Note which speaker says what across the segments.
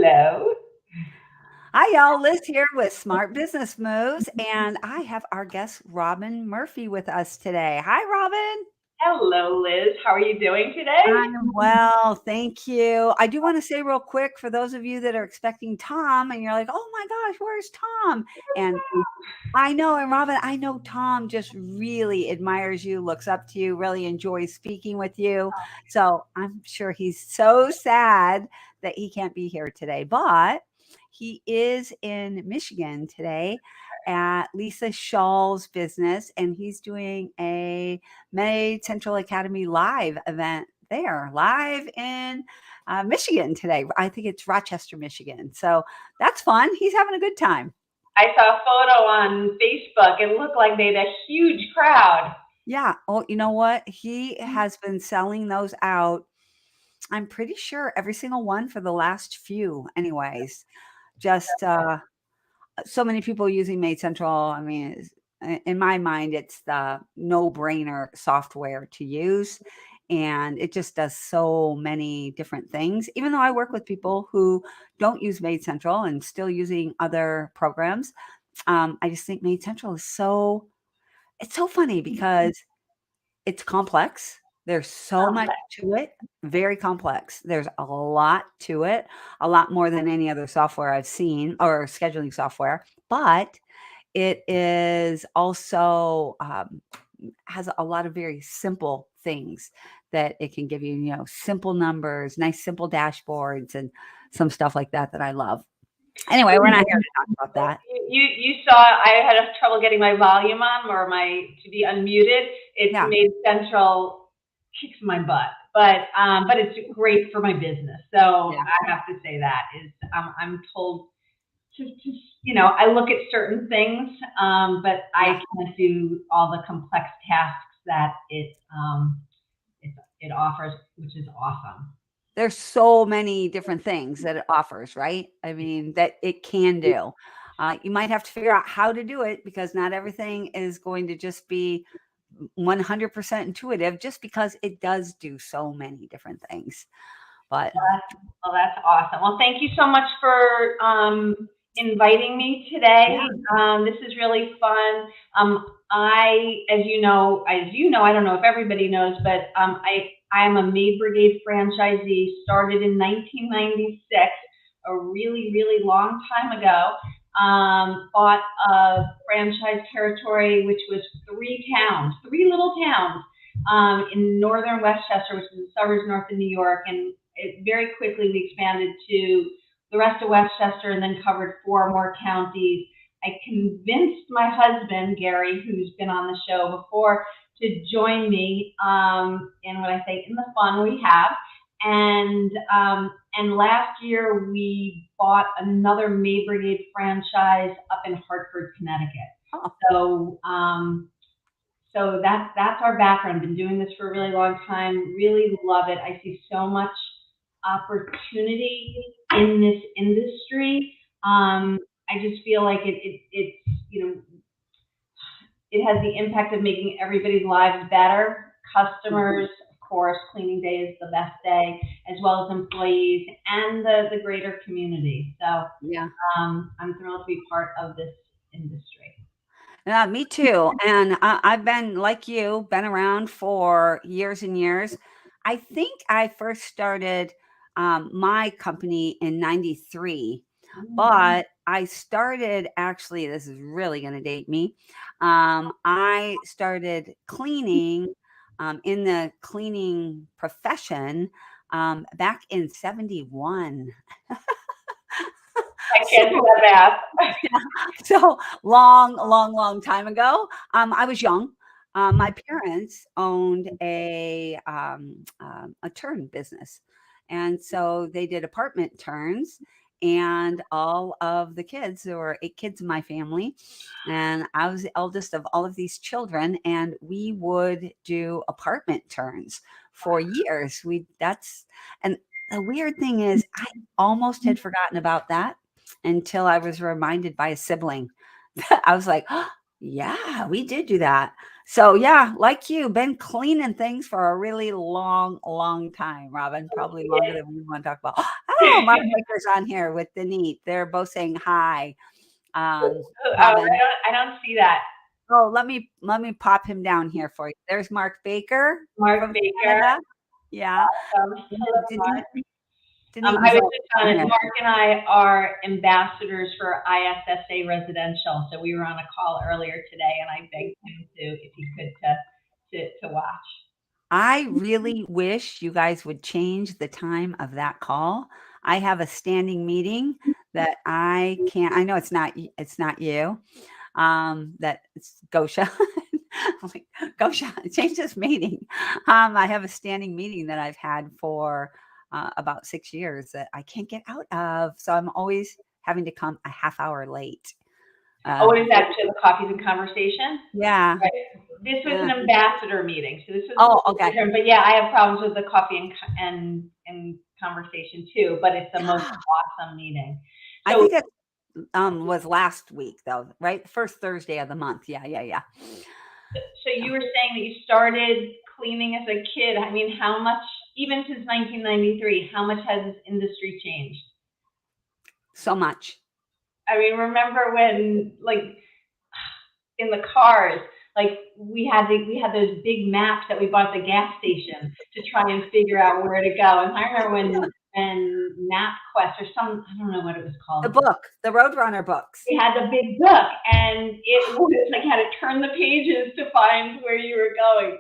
Speaker 1: Hello.
Speaker 2: Hi, y'all. Liz here with Smart Business Moves, and I have our guest Robin Murphy with us today. Hi, Robin.
Speaker 1: Hello, Liz. How are you doing today?
Speaker 2: I'm well, thank you. I do want to say real quick for those of you that are expecting Tom, and you're like, "Oh my gosh, where's Tom?" And I know, and Robin, I know Tom just really admires you, looks up to you, really enjoys speaking with you. So I'm sure he's so sad that he can't be here today, but he is in Michigan today at Lisa Shaw's business, and he's doing a Maid Central Academy live event there, live in Michigan today. I think it's Rochester, Michigan. So that's fun. He's having a good time.
Speaker 1: I saw a photo on Facebook. It looked like they had a huge crowd.
Speaker 2: Yeah. Oh, you know what? He has been selling those out. I'm pretty sure every single one for the last few, anyways. Just so many people using Made Central. I mean, in my mind, it's the no-brainer software to use. And it just does so many different things. Even though I work with people who don't use Made Central and still using other programs, I just think Made Central is it's so funny because it's complex. There's so much to it, very complex. There's a lot to it, a lot more than any other software I've seen or scheduling software. But it is also has a lot of very simple things that it can give you, simple numbers, nice simple dashboards, and some stuff like that that I love. Anyway, we're not here to talk about that.
Speaker 1: You saw I had trouble getting my volume on or my to be unmuted. It's
Speaker 2: Yeah.
Speaker 1: Made Central kicks my butt, but it's great for my business. So
Speaker 2: Yeah.
Speaker 1: I have to say that is I'm told to I look at certain things, but I can't do all the complex tasks that it offers, which is awesome.
Speaker 2: There's so many different things that it offers, right? I mean, that it can do. You might have to figure out how to do it because not everything is going to just be 100% intuitive just because it does do so many different things. But
Speaker 1: Well, that's awesome. Well, thank you so much for inviting me today.
Speaker 2: yeah,
Speaker 1: This is really fun. As you know, I don't know if everybody knows, but I am a Maid Brigade franchisee. Started in 1996, a really, really long time ago. Bought a franchise territory, which was three little towns in northern Westchester, which is the suburbs north of New York, and very quickly we expanded to the rest of Westchester and then covered 4 more counties. I convinced my husband, Gary, who's been on the show before, to join me in what I say in the fun we have. And last year we bought another Maid Brigade franchise up in Hartford, Connecticut.
Speaker 2: oh,
Speaker 1: So that's our background. Been doing this for a really long time. Really love it. I see so much opportunity in this industry. I just feel like it's it has the impact of making everybody's lives better. Customers, of course, cleaning day is the best day, as well as employees and the greater community. So
Speaker 2: yeah.
Speaker 1: I'm thrilled to be part of this industry.
Speaker 2: Yeah, me too. And I've been like you, been around for years and years. I think I first started my company in 93, but I started actually, this is really going to date me. I started cleaning in the cleaning profession back in 71.
Speaker 1: I can't do that math.
Speaker 2: So long, long, long time ago. I was young. My parents owned a turn business, and so they did apartment turns. And all of the kids, there were 8 kids in my family, and I was the eldest of all of these children. And we would do apartment turns for years. And the weird thing is, I almost had forgotten about that until I was reminded by a sibling. I was like, oh, yeah, we did do that. So yeah, like you, been cleaning things for a really long, long time, Robin. Probably longer than we want to talk about. Oh, Mark Baker's on here with Denise. They're both saying hi.
Speaker 1: Oh,
Speaker 2: Robin.
Speaker 1: I don't see that.
Speaker 2: Oh, let me pop him down here for you. There's Mark Baker
Speaker 1: Mark
Speaker 2: from
Speaker 1: Baker.
Speaker 2: Canada. Yeah. And
Speaker 1: Hello,
Speaker 2: then
Speaker 1: Mark.
Speaker 2: Denise
Speaker 1: I
Speaker 2: is
Speaker 1: was
Speaker 2: also
Speaker 1: just on
Speaker 2: on
Speaker 1: it.
Speaker 2: here.
Speaker 1: Mark and I are ambassadors for ISSA Residential, so we were on a call earlier today, and I begged him to, if he could, to watch.
Speaker 2: I really wish you guys would change the time of that call. I have a standing meeting that I can't. I know it's not you. That it's Gosha. I'm like, Gosha, change this meeting. I have a standing meeting that I've had for about 6 years that I can't get out of. So I'm always having to come a half hour late.
Speaker 1: Oh, what is
Speaker 2: For,
Speaker 1: that? To the Coffees and Conversation?
Speaker 2: yeah.
Speaker 1: Right. This was an ambassador meeting, so this was a
Speaker 2: Oh,
Speaker 1: little
Speaker 2: okay.
Speaker 1: different. But yeah, I have problems with the coffee and conversation too. But it's the most awesome meeting.
Speaker 2: I
Speaker 1: So
Speaker 2: think it was last week though, right? First Thursday of the month. Yeah, yeah, yeah.
Speaker 1: So you were saying that you started cleaning as a kid. I mean, how much, even since 1993, how much has this industry changed?
Speaker 2: So much.
Speaker 1: I mean, remember when, like, in the cars, like we had those big maps that we bought at the gas station to try and figure out where to go. And I remember when MapQuest or some, I don't know what it was
Speaker 2: The
Speaker 1: called.
Speaker 2: book, the Roadrunner books.
Speaker 1: We had the big book, and it was like had to turn the pages to find where you were going.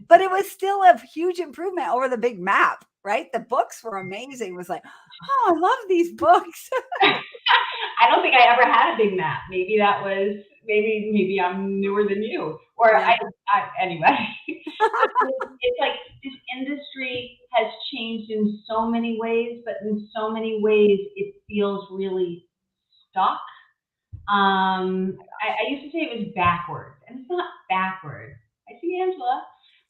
Speaker 2: But it was still a huge improvement over the big map, right? The books were amazing. It was like, oh, I love these books.
Speaker 1: I don't think I ever had a big map. Maybe that was maybe I'm newer than you, or
Speaker 2: Yeah,
Speaker 1: anyway. But it's like this industry has changed in so many ways, but in so many ways it feels really stuck. I used to say it was backwards, and it's not backwards. I see Angela.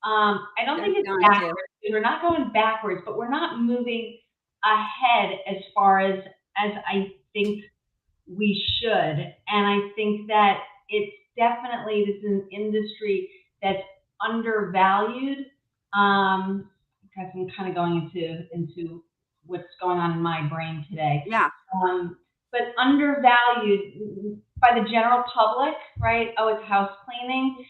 Speaker 1: I don't
Speaker 2: there's
Speaker 1: think it's
Speaker 2: John too.
Speaker 1: backwards. We're not going backwards, but we're not moving ahead as far as I think we should. And I think that it's definitely this is an industry that's undervalued. Because I'm kind of going into what's going on in my brain today.
Speaker 2: Yeah,
Speaker 1: Um, but undervalued by the general public, right? Oh, it's house cleaning.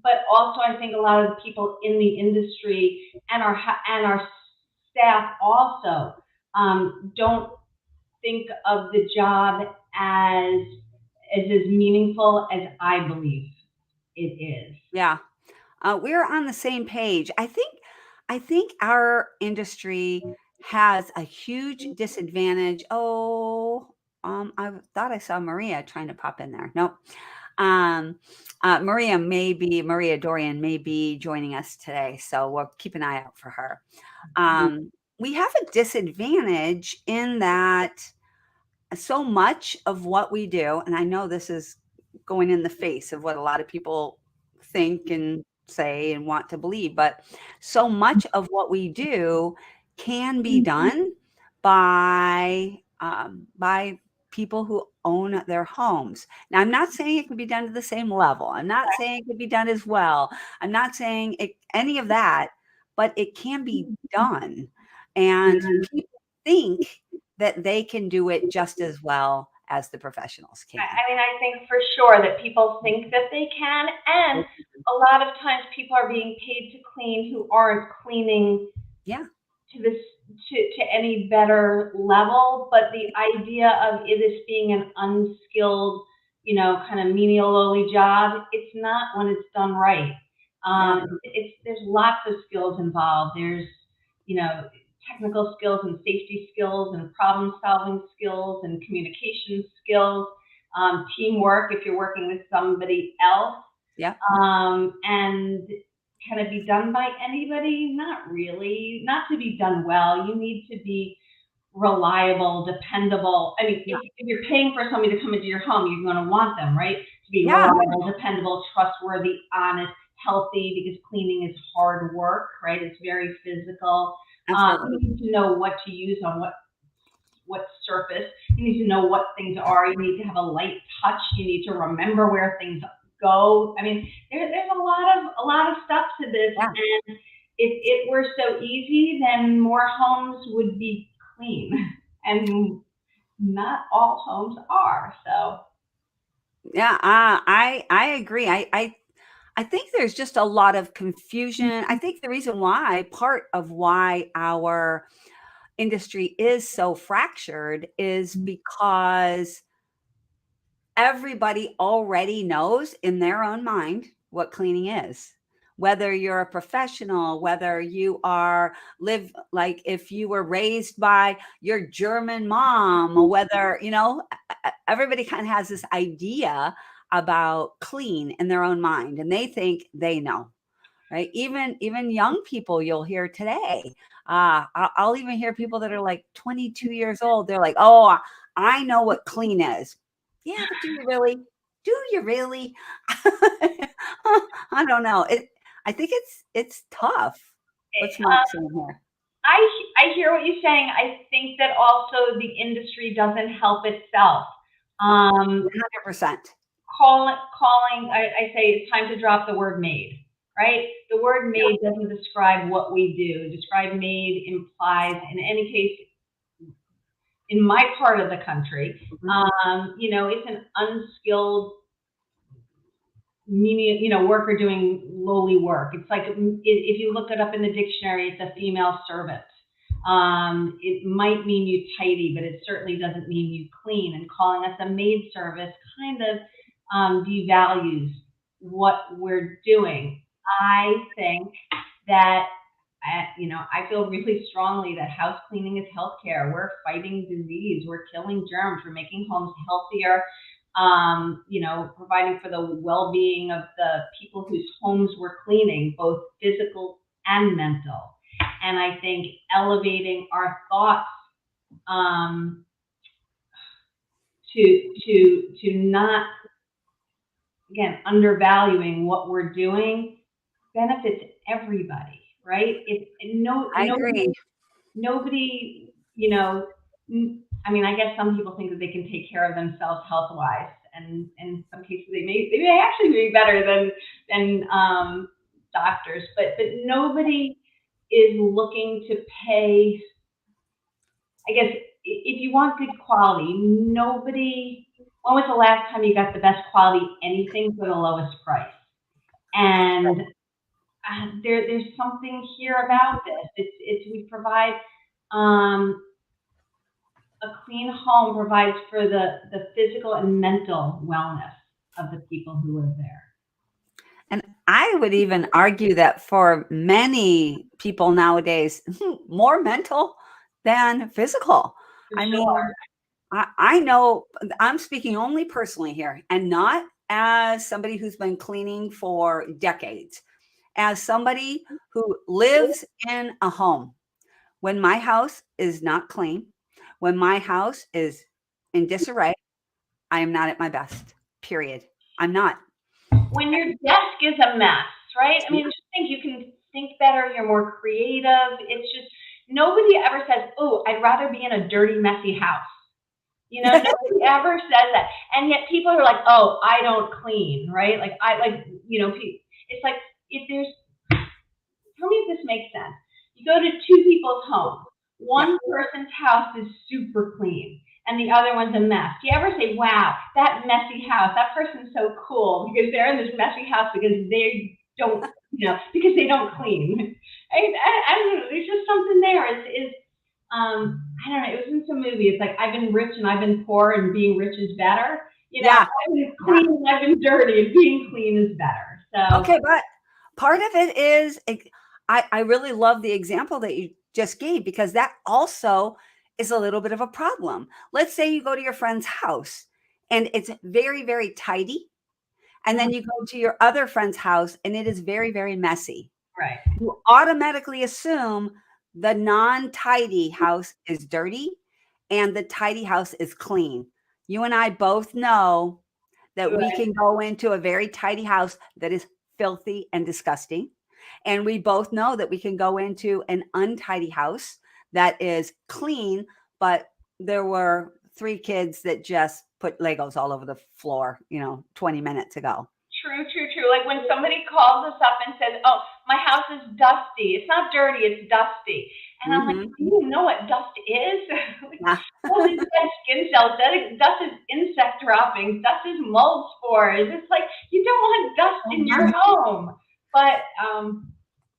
Speaker 1: But also, I think a lot of the people in the industry and our staff also don't think of the job as meaningful as I believe it is.
Speaker 2: yeah. We're on the same page. I think our industry has a huge disadvantage. Oh, I thought I saw Maria trying to pop in there. Nope. Um, Maria Dorian may be joining us today, so we'll keep an eye out for her. We have a disadvantage in that so much of what we do, and I know this is going in the face of what a lot of people think and say and want to believe, but so much of what we do can be done by people who own their homes. Now, I'm not saying it can be done to the same level. I'm not saying it can be done as well. I'm not saying any of that, but it can be done. And people think that they can do it just as well as the professionals can.
Speaker 1: I mean, I think for sure that people think that they can, and a lot of times people are being paid to clean who aren't cleaning
Speaker 2: Yeah,
Speaker 1: to this to any better level. But the idea of this being an unskilled, kind of menial lowly job, it's not when it's done right.
Speaker 2: yeah,
Speaker 1: There's lots of skills involved. There's you know technical skills and safety skills and problem solving skills and communication skills, teamwork if you're working with somebody else,
Speaker 2: yeah,
Speaker 1: and can it be done by anybody? Not really. Not to be done well. You need to be reliable, dependable. I mean,
Speaker 2: yeah,
Speaker 1: if you're paying for somebody to come into your home, you're going to want them, right? To be
Speaker 2: yeah,
Speaker 1: reliable, dependable, trustworthy, honest, healthy, because cleaning is hard work, right? It's very physical.
Speaker 2: absolutely.
Speaker 1: You need to know what to use on what surface. You need to know what things are. You need to have a light touch. You need to remember where things go. I mean, there's a lot of stuff to this,
Speaker 2: Yeah.
Speaker 1: and if it were so easy, then more homes would be clean, and not all homes are. So
Speaker 2: Yeah, I agree. I think there's just a lot of confusion. I think the reason why, part of why our industry is so fractured is because everybody already knows in their own mind what cleaning is. Whether you're a professional, whether you are live like if you were raised by your German mom, or whether, everybody kind of has this idea about clean in their own mind and they think they know, right? Even young people you'll hear today. I'll even hear people that are like 22 years old. They're like, "Oh, I know what clean is." Yeah, but do you really? Do you really? I don't know. I think it's tough. What's Mark saying here?
Speaker 1: I hear what you're saying. I think that also the industry doesn't help itself. Um,
Speaker 2: 100%.
Speaker 1: calling, I say it's time to drop the word made, right? The word made doesn't describe what we do. Describe made implies, in any case, in my part of the country, it's an unskilled menial, worker doing lowly work. It's like, if you look it up in the dictionary, it's a female servant. It might mean you tidy, but it certainly doesn't mean you clean. And calling us a maid service kind of devalues what we're doing. I think that, I feel really strongly that house cleaning is healthcare. We're fighting disease. We're killing germs. We're making homes healthier. Providing for the well-being of the people whose homes we're cleaning, both physical and mental. And I think elevating our thoughts, to not, again, undervaluing what we're doing benefits everybody, right?
Speaker 2: I agree.
Speaker 1: Nobody, I mean, I guess some people think that they can take care of themselves health wise, and in some cases they may actually be better than doctors, but nobody is looking to pay. I guess if you want good quality, nobody. When was the last time you got the best quality anything for the lowest price? And there's something here about this. It's we provide, a clean home provides for the physical and mental wellness of the people who live there.
Speaker 2: And I would even argue that for many people nowadays, more mental than physical.
Speaker 1: For
Speaker 2: I
Speaker 1: sure.
Speaker 2: mean, I know I'm speaking only personally here and not as somebody who's been cleaning for decades, as somebody who lives in a home. When my house is not clean, when my house is in disarray, I am not at my best, period. I'm not.
Speaker 1: When your desk is a mess, right? I mean, just think you can think better, you're more creative. It's just nobody ever says, "Oh, I'd rather be in a dirty, messy house." Nobody ever says that. And yet people are like, "Oh, I don't clean," right? Like I like, it's like if there's tell me if this makes sense. You go to two people's homes.
Speaker 2: Yeah.
Speaker 1: One person's house is super clean and the other one's a mess. Do you ever say, wow, that messy house, that person's so cool because they're in this messy house because they don't, because they don't clean. I don't know. There's just something there. I don't know. It was in some movie. It's like, I've been rich and I've been poor and being rich is better.
Speaker 2: Yeah.
Speaker 1: I've been clean and I've been dirty and being clean is better. So
Speaker 2: Okay, but part of it is I really love the example that you just gave because that also is a little bit of a problem. Let's say you go to your friend's house and it's very, very tidy. And then you go to your other friend's house and it is very, very messy.
Speaker 1: right.
Speaker 2: You automatically assume the non-tidy house is dirty and the tidy house is clean. You and I both know that we
Speaker 1: Right.
Speaker 2: can go into a very tidy house that is filthy and disgusting. And we both know that we can go into an untidy house that is clean, but there were 3 kids that just put Legos all over the floor, 20 minutes ago.
Speaker 1: True, true, true. Like when somebody calls us up and says, "Oh, my house is dusty. It's not dirty, it's dusty." And I'm like,
Speaker 2: Mhm.
Speaker 1: "Do you even know what dust is?" Like,
Speaker 2: Yeah.
Speaker 1: dust is dead skin cells. Dust is insect droppings. Dust is mold spores. It's like you don't want dust in your home. But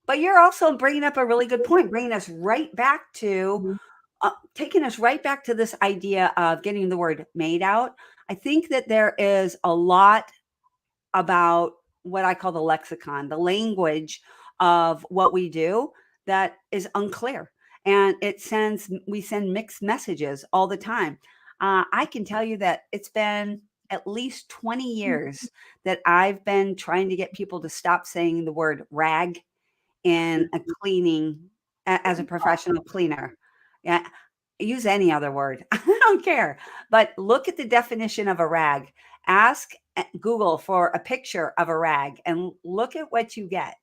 Speaker 2: But you're also bringing up a really good point, bringing us right back to taking us right back to this idea of getting the word made out. I think that there is a lot about what I call the lexicon, the language of what we do that is unclear. And we send mixed messages all the time. I can tell you that it's been at least 20 years that I've been trying to get people to stop saying the word rag in a cleaning as a professional cleaner. Yeah, use any other word. I don't care. But look at the definition of a rag. Ask Google for a picture of a rag and look at what you get.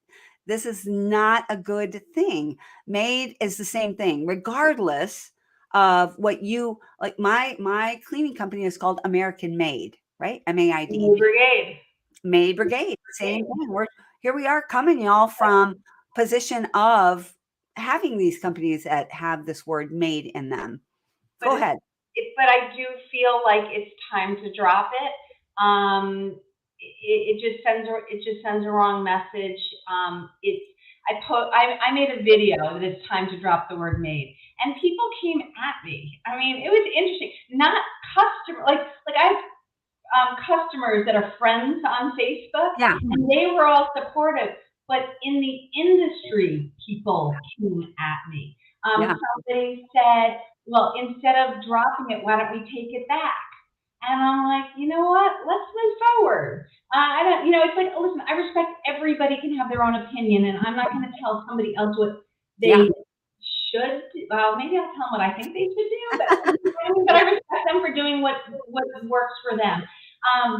Speaker 2: This is not a good thing. Made is the same thing, regardless of what you like. My cleaning company is called American Made, right? MAID.
Speaker 1: Maid Brigade.
Speaker 2: Maid Brigade, same thing. Here we are coming, y'all, from position of having these companies that have this word made in them.
Speaker 1: But
Speaker 2: Go ahead.
Speaker 1: but I do feel like it's time to drop it. It just sends a wrong message. It's I made a video that it's time to drop the word made, and people came at me. I mean, it was interesting. Not customer like I have customers that are friends on Facebook,
Speaker 2: Yeah.
Speaker 1: and they were all supportive. But in the industry, people came at me.
Speaker 2: Yeah.
Speaker 1: Somebody said, "Well, instead of dropping it, why don't we take it back?" And I'm like, you know what? Let's move forward. I don't, it's like, oh, listen, I respect everybody can have their own opinion, and I'm not going to tell somebody else what
Speaker 2: Yeah.
Speaker 1: they should do. Well, maybe I'll tell them what I think they should do, but I
Speaker 2: Yeah.
Speaker 1: respect them for doing what works for them.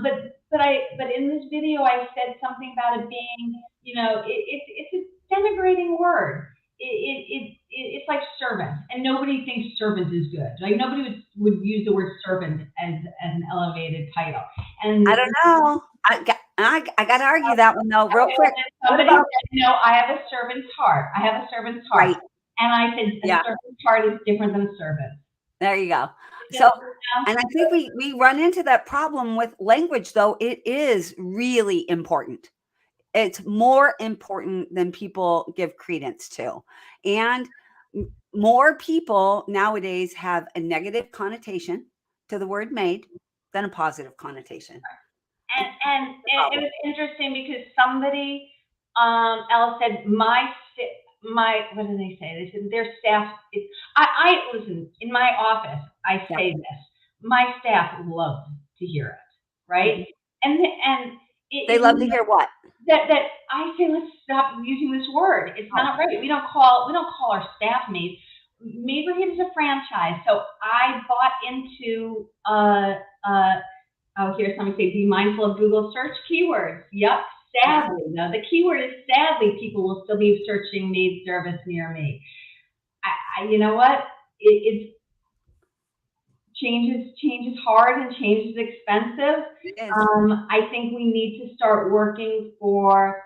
Speaker 1: But in this video I said something about it being, it's a denigrating word. It's like servant, and nobody thinks servant is good. Like nobody would use the word servant as an elevated title.
Speaker 2: I
Speaker 1: And
Speaker 2: don't know. I got to argue that one though, real quick. What
Speaker 1: somebody
Speaker 2: about
Speaker 1: said, I have a servant's heart. I have a servant's heart.
Speaker 2: right?
Speaker 1: And I said, a
Speaker 2: Yeah.
Speaker 1: servant's heart is different than a servant.
Speaker 2: There you go.
Speaker 1: So,
Speaker 2: So, and I think we run into that problem with language, though. It is really important. It's more important than people give credence to. And more people nowadays have a negative connotation to the word made than a positive connotation.
Speaker 1: and it was interesting because somebody else said my what did they say? They said their staff. I listen in my office. I
Speaker 2: Yeah.
Speaker 1: say this. My staff loves to hear it, right? And
Speaker 2: They love to hear what?
Speaker 1: that I say let's stop using this word. It's not right. We don't call our staff maids. Maid Brigade is a franchise, so I bought into oh, here's somebody say, be mindful of Google search keywords. Yep, sadly. No, the keyword is sadly, people will still be searching maid service near me. You know what? It's change is hard and change is expensive.
Speaker 2: It is.
Speaker 1: I think we need to start working for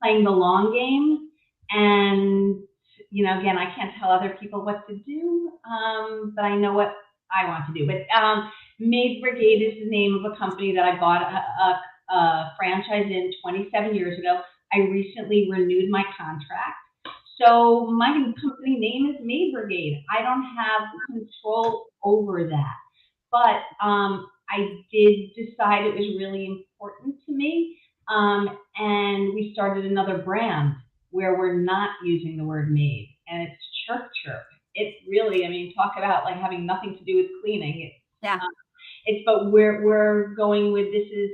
Speaker 1: playing the long game. And, again, I can't tell other people what to do, but I know what I want to do. But Maid Brigade is the name of a company that I bought a franchise in 27 years ago. I recently renewed my contract. So my company name is Maid Brigade. I don't have control over that. But I did decide it was really important to me. And we started another brand where we're not using the word maid, and it's ChirpChirp. It really, I mean, talk about like having nothing to do with cleaning. But we're going with this is,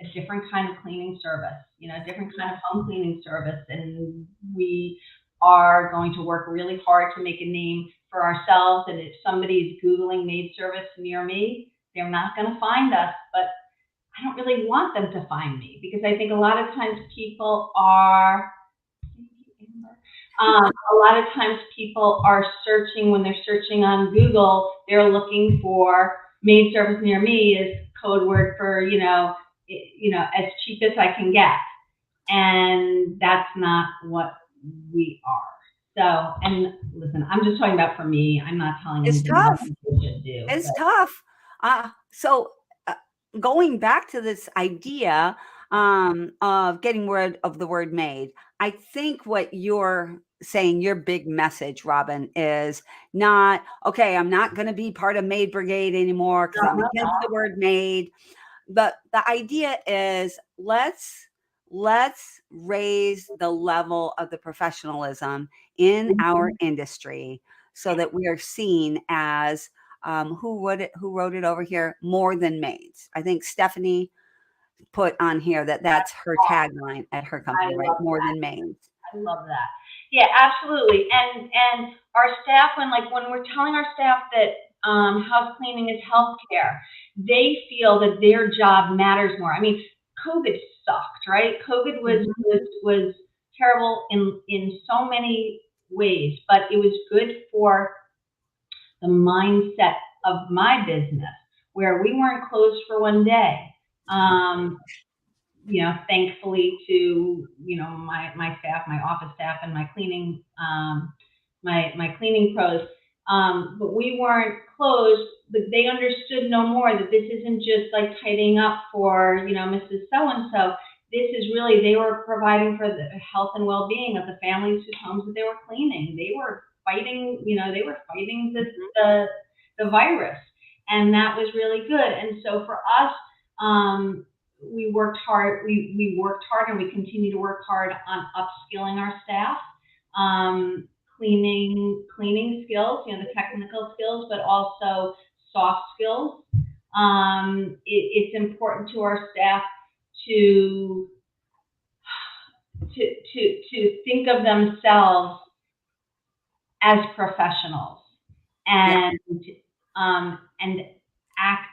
Speaker 1: a different kind of cleaning service, a different kind of home cleaning service. And we are going to work really hard to make a name for ourselves. And if somebody is Googling maid service near me, they're not going to find us, but I don't really want them to find me because I think a lot of times people are, searching, when they're searching on Google, they're looking for maid service near me is code word for, as cheap as I can get. And that's not what we are. So, and listen, I'm just talking about for me. I'm not telling
Speaker 2: It's
Speaker 1: anybody what
Speaker 2: tough.
Speaker 1: they should do.
Speaker 2: It's
Speaker 1: But
Speaker 2: tough. So going back to this idea of getting rid of the word made, I think what you're saying, your big message, Robin, is not, okay, I'm not going to be part of Maid Brigade anymore because I'm against the word made. But the idea is let's raise the level of the professionalism in our industry so that we are seen as who wrote it over here, more than maids. I think Stephanie put on here that that's her tagline at her
Speaker 1: I
Speaker 2: company, right?
Speaker 1: love
Speaker 2: More
Speaker 1: that.
Speaker 2: than maids.
Speaker 1: I love that. Yeah, absolutely. And our staff, when we're telling our staff that house cleaning is healthcare, they feel that their job matters more. I mean, COVID sucked, right? COVID was terrible in so many ways, but it was good for the mindset of my business, where we weren't closed for one day. Um, thankfully to, my staff, my office staff, and my cleaning, my cleaning pros. But we weren't closed, but they understood no more that this isn't just like tidying up for, Mrs. So-and-so. This is really, they were providing for the health and well-being of the families whose homes that they were cleaning. They were fighting, the virus. And that was really good. And so for us, we worked hard. We worked hard, and we continue to work hard on upskilling our staff, cleaning skills, the technical skills, but also soft skills. It's important to our staff to think of themselves as professionals and and act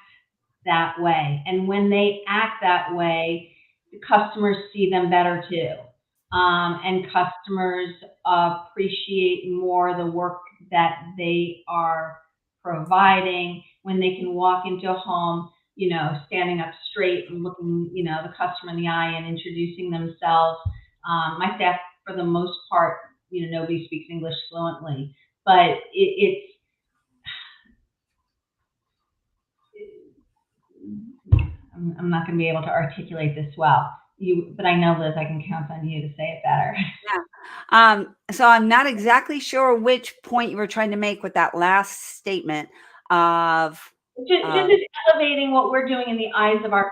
Speaker 1: that way. And when they act that way, the customers see them better too. And customers appreciate more the work that they are providing when they can walk into a home, standing up straight and looking, the customer in the eye and introducing themselves. My staff, for the most part, nobody speaks English fluently, but it's I'm not going to be able to articulate this well. But I know, Liz, I can count on you to say it better.
Speaker 2: Yeah. So I'm not exactly sure which point you were trying to make with that last statement of
Speaker 1: just elevating what we're doing in the eyes of our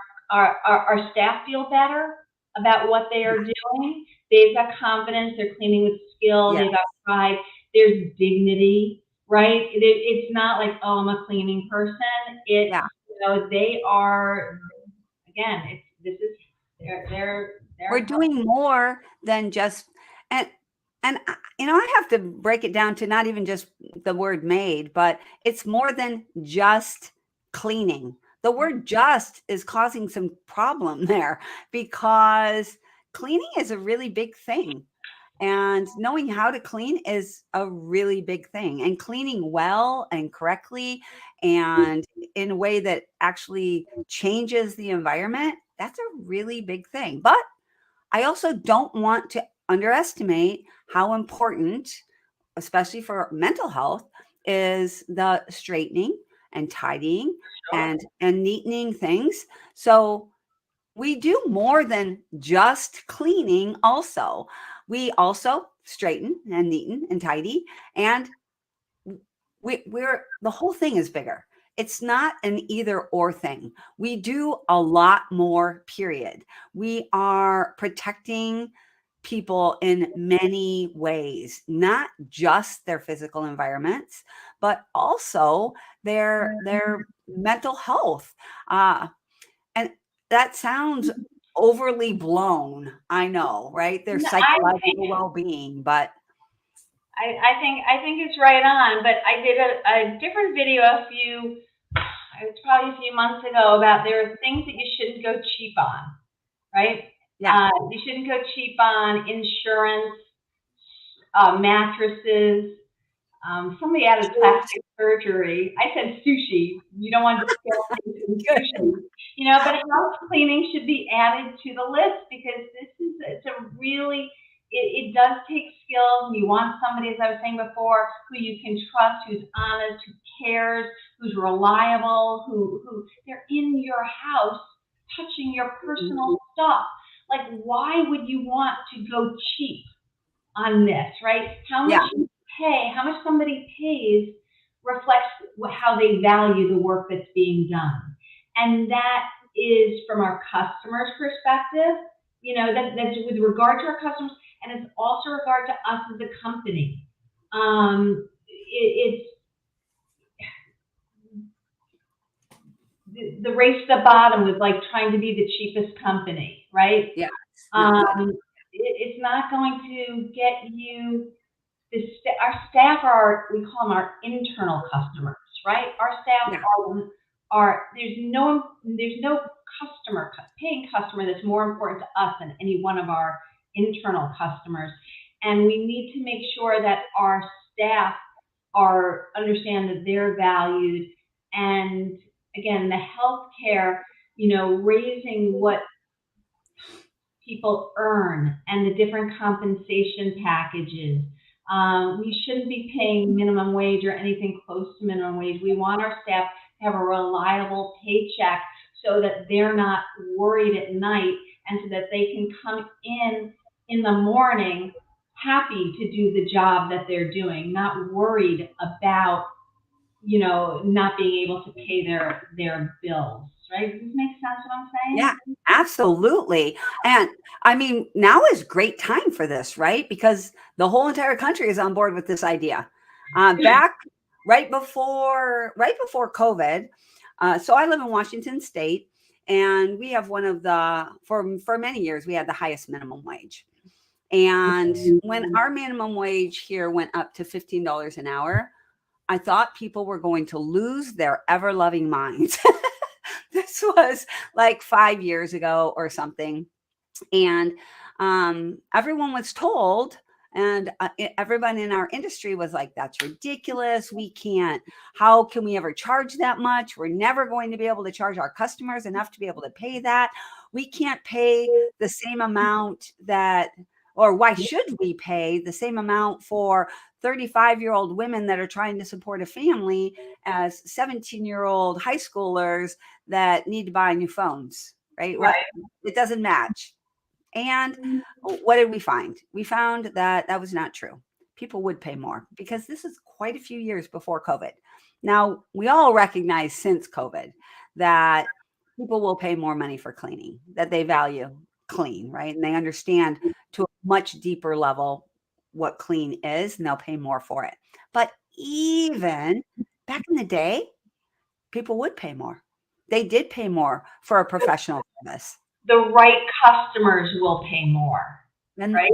Speaker 1: staff feel better about what they are doing. They've got confidence. They're cleaning with skill.
Speaker 2: yeah,
Speaker 1: They've got pride. There's dignity, right? It's not like, oh, I'm a cleaning person. It's,
Speaker 2: yeah.
Speaker 1: they are, again, they're
Speaker 2: We're doing more than just and I have to break it down to not even just the word made, but it's more than just cleaning. The word just is causing some problem there because cleaning is a really big thing. And knowing how to clean is a really big thing. And cleaning well and correctly and in a way that actually changes the environment, that's a really big thing. But I also don't want to underestimate how important, especially for mental health, is the straightening and tidying and neatening things. So we do more than just cleaning also. We also straighten and neaten and tidy, and we're the whole thing is bigger. It's not an either or thing. We do a lot more, period. We are protecting people in many ways, not just their physical environments, but also their mental health. And that sounds overly blown. I know, right? Their
Speaker 1: No,
Speaker 2: psychological well-being, but
Speaker 1: I think it's right on. But I did a different video it's probably a few months ago, about there are things that you shouldn't go cheap on, right?
Speaker 2: yeah,
Speaker 1: You shouldn't go cheap on insurance, mattresses. Somebody added plastic surgery. I said sushi. You don't want to institutions, but house cleaning should be added to the list because it's a really, it does take skill. You want somebody, as I was saying before, who you can trust, who's honest, who cares, who's reliable, who they're in your house touching your personal stuff. Like, why would you want to go cheap on this, right? How much you pay, how much somebody pays reflects how they value the work that's being done. And that is from our customers' perspective, that's with regard to our customers, and it's also regard to us as a company. It's the race to the bottom with like trying to be the cheapest company, right?
Speaker 2: Yeah, not good.
Speaker 1: It's not going to get you. Our staff we call them our internal customers, right? Our staff there's no paying customer that's more important to us than any one of our internal customers. And we need to make sure that our staff understand that they're valued. And again, the healthcare, raising what people earn and the different compensation packages. We shouldn't be paying minimum wage or anything close to minimum wage. We want our staff to have a reliable paycheck so that they're not worried at night, and so that they can come in the morning happy to do the job that they're doing, not worried about not being able to pay their bills. Right? Does this make sense what I'm saying?
Speaker 2: Yeah, absolutely. And I mean, now is great time for this, right? Because the whole entire country is on board with this idea. Back right before COVID. So I live in Washington State, and we have one of for many years, we had the highest minimum wage. And when our minimum wage here went up to $15 an hour, I thought people were going to lose their ever-loving minds. This was like 5 years ago or something. And everyone was told, and everyone in our industry was like, that's ridiculous. We can't. How can we ever charge that much? We're never going to be able to charge our customers enough to be able to pay that. We can't pay the same amount or why should we pay the same amount for 35-year-old women that are trying to support a family as 17-year-old high schoolers that need to buy new phones, right? It doesn't match. And what did we find? We found that that was not true. People would pay more because this is quite a few years before COVID. Now, we all recognize since COVID that people will pay more money for cleaning, that they value clean, right? And they understand to a much deeper level what clean is, and they'll pay more for it. But even back in the day, people would pay more. They did pay more for a professional service.
Speaker 1: The right customers will pay more. Right?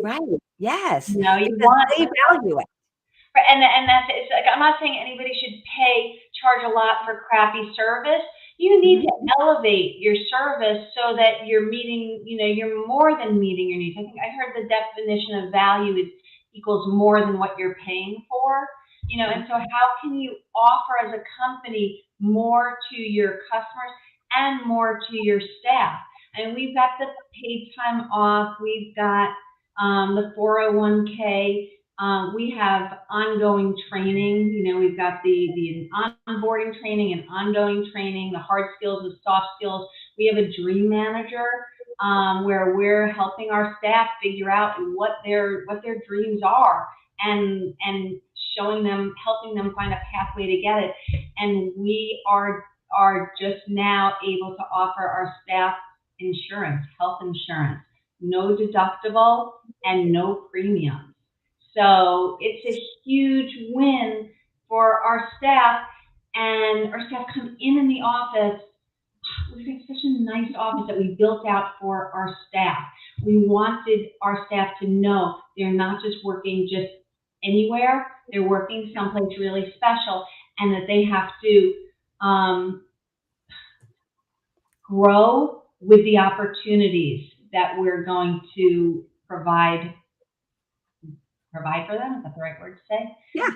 Speaker 2: Yes.
Speaker 1: You
Speaker 2: they value it.
Speaker 1: And that's it. It's like, I'm not saying anybody should charge a lot for crappy service. You need to elevate your service so that you're meeting, you're more than meeting your needs. I think I heard the definition of value equals more than what you're paying for. And so how can you offer as a company more to your customers and more to your staff? And we've got the paid time off. We've got the 401k. We have ongoing training. We've got the onboarding training and ongoing training, the hard skills, the soft skills. We have a dream manager where we're helping our staff figure out what their dreams are and helping them find a pathway to get it. And we are just now able to offer our staff insurance, health insurance, no deductible and no premiums. So it's a huge win for our staff, and our staff come in the office. We've got such a nice office that we built out for our staff. We wanted our staff to know they're not just working just anywhere, they're working someplace really special, and that they have to grow with the opportunities that we're going to provide for them. Is that the right word to say?
Speaker 2: Yeah.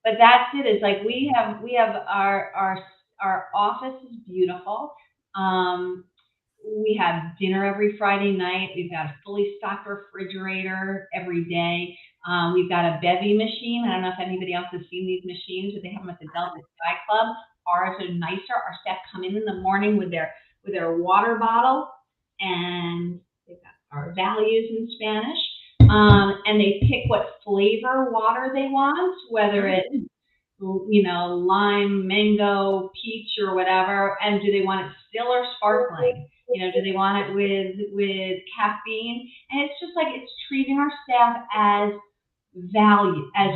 Speaker 1: But that's it. It's like we have our our office is beautiful. Um, we have dinner every Friday night. We've got a fully stocked refrigerator every day. We've got a bevy machine. I don't know if anybody else has seen these machines, but they have them at the Delta Sky Club. Ours are nicer. Our staff come in the morning with their water bottle, and they've got our values in Spanish. And they pick what flavor water they want, whether it's lime, mango, peach, or whatever. And do they want it still or sparkling? Do they want it with caffeine? And it's just like it's treating our staff as value, as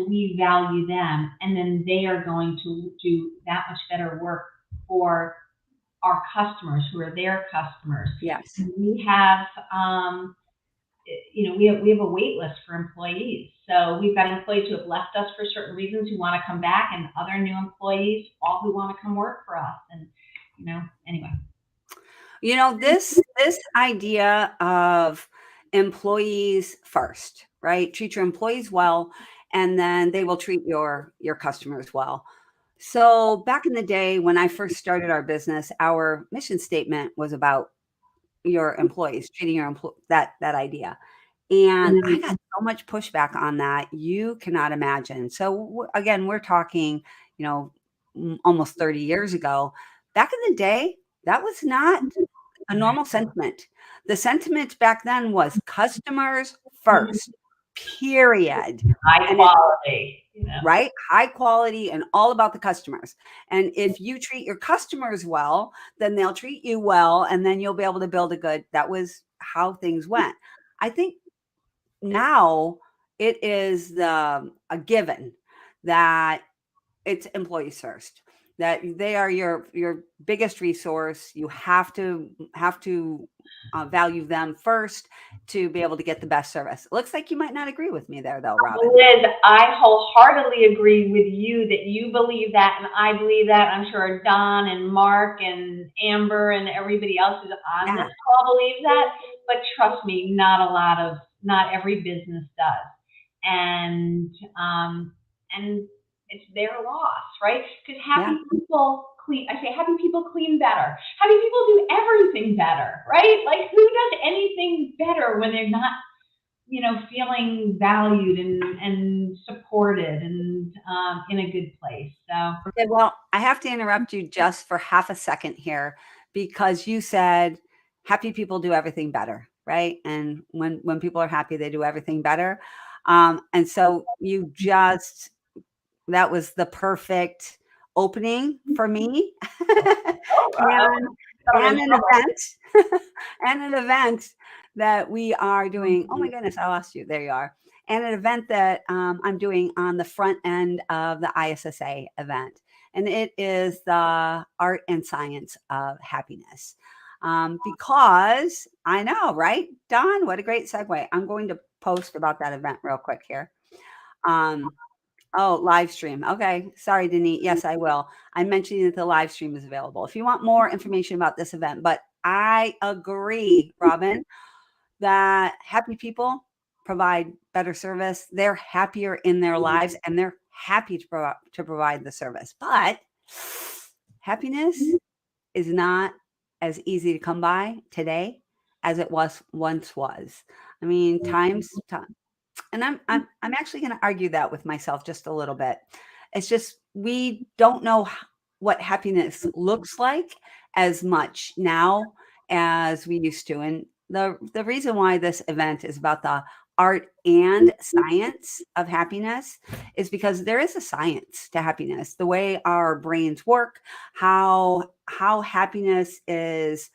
Speaker 1: we value them, and then they are going to do that much better work for our customers who are their customers.
Speaker 2: Yes.
Speaker 1: We have we have a wait list for employees. So we've got employees who have left us for certain reasons who want to come back, and other new employees, all who want to come work for us. And anyway.
Speaker 2: This idea of employees first, right? Treat your employees well, and then they will treat your customers well. So back in the day when I first started our business, our mission statement was about your employees, treating your that idea. And I got so much pushback on that. You cannot imagine. So again, we're talking, almost 30 years ago. Back in the day, that was not a normal sentiment. The sentiment back then was customers first, period.
Speaker 1: High quality.
Speaker 2: Right? High quality and all about the customers. And if you treat your customers well, then they'll treat you well, and then you'll be able to build a good. That was how things went. I think now it is a given that it's employees first, that they are your biggest resource. You have to value them first to be able to get the best service. It looks like you might not agree with me there, though, Robin.
Speaker 1: Liz, I wholeheartedly agree with you that you believe that, and I believe that. I'm sure Don and Mark and Amber and everybody else who's on this call believes that. But trust me, not every business does, and it's their loss, right? Because happy people clean. I say happy people clean better. Happy people do everything better, right? Like, who does anything better when they're not, feeling valued and supported and in a good place. So
Speaker 2: okay, well, I have to interrupt you just for half a second here, because you said happy people do everything better, right? And when people are happy, they do everything better. And so that was the perfect opening for me. and an event and an event that we are doing. Oh my goodness, I lost you. There you are. And an event that I'm doing on the front end of the ISSA event. And it is the art and science of happiness. Because I know, right? Don, what a great segue. I'm going to post about that event real quick here. Oh, live stream. Okay. Sorry, Denise. Yes, I will. I'm mentioning that the live stream is available if you want more information about this event. But I agree, Robin, that happy people provide better service. They're happier in their lives, and they're happy to provide the service. But happiness is not as easy to come by today as it once was. I mean, and I'm actually going to argue that with myself just a little bit. It's just we don't know what happiness looks like as much now as we used to. And the reason why this event is about the art and science of happiness is because there is a science to happiness. The way our brains work, how happiness is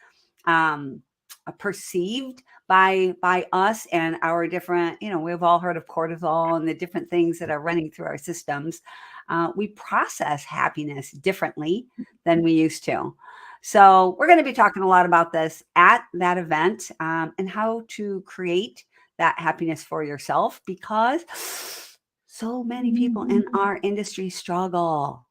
Speaker 2: perceived by us and our different, we've all heard of cortisol and the different things that are running through our systems. We process happiness differently than we used to. So we're going to be talking a lot about this at that event, and how to create that happiness for yourself, because so many people in our industry struggle.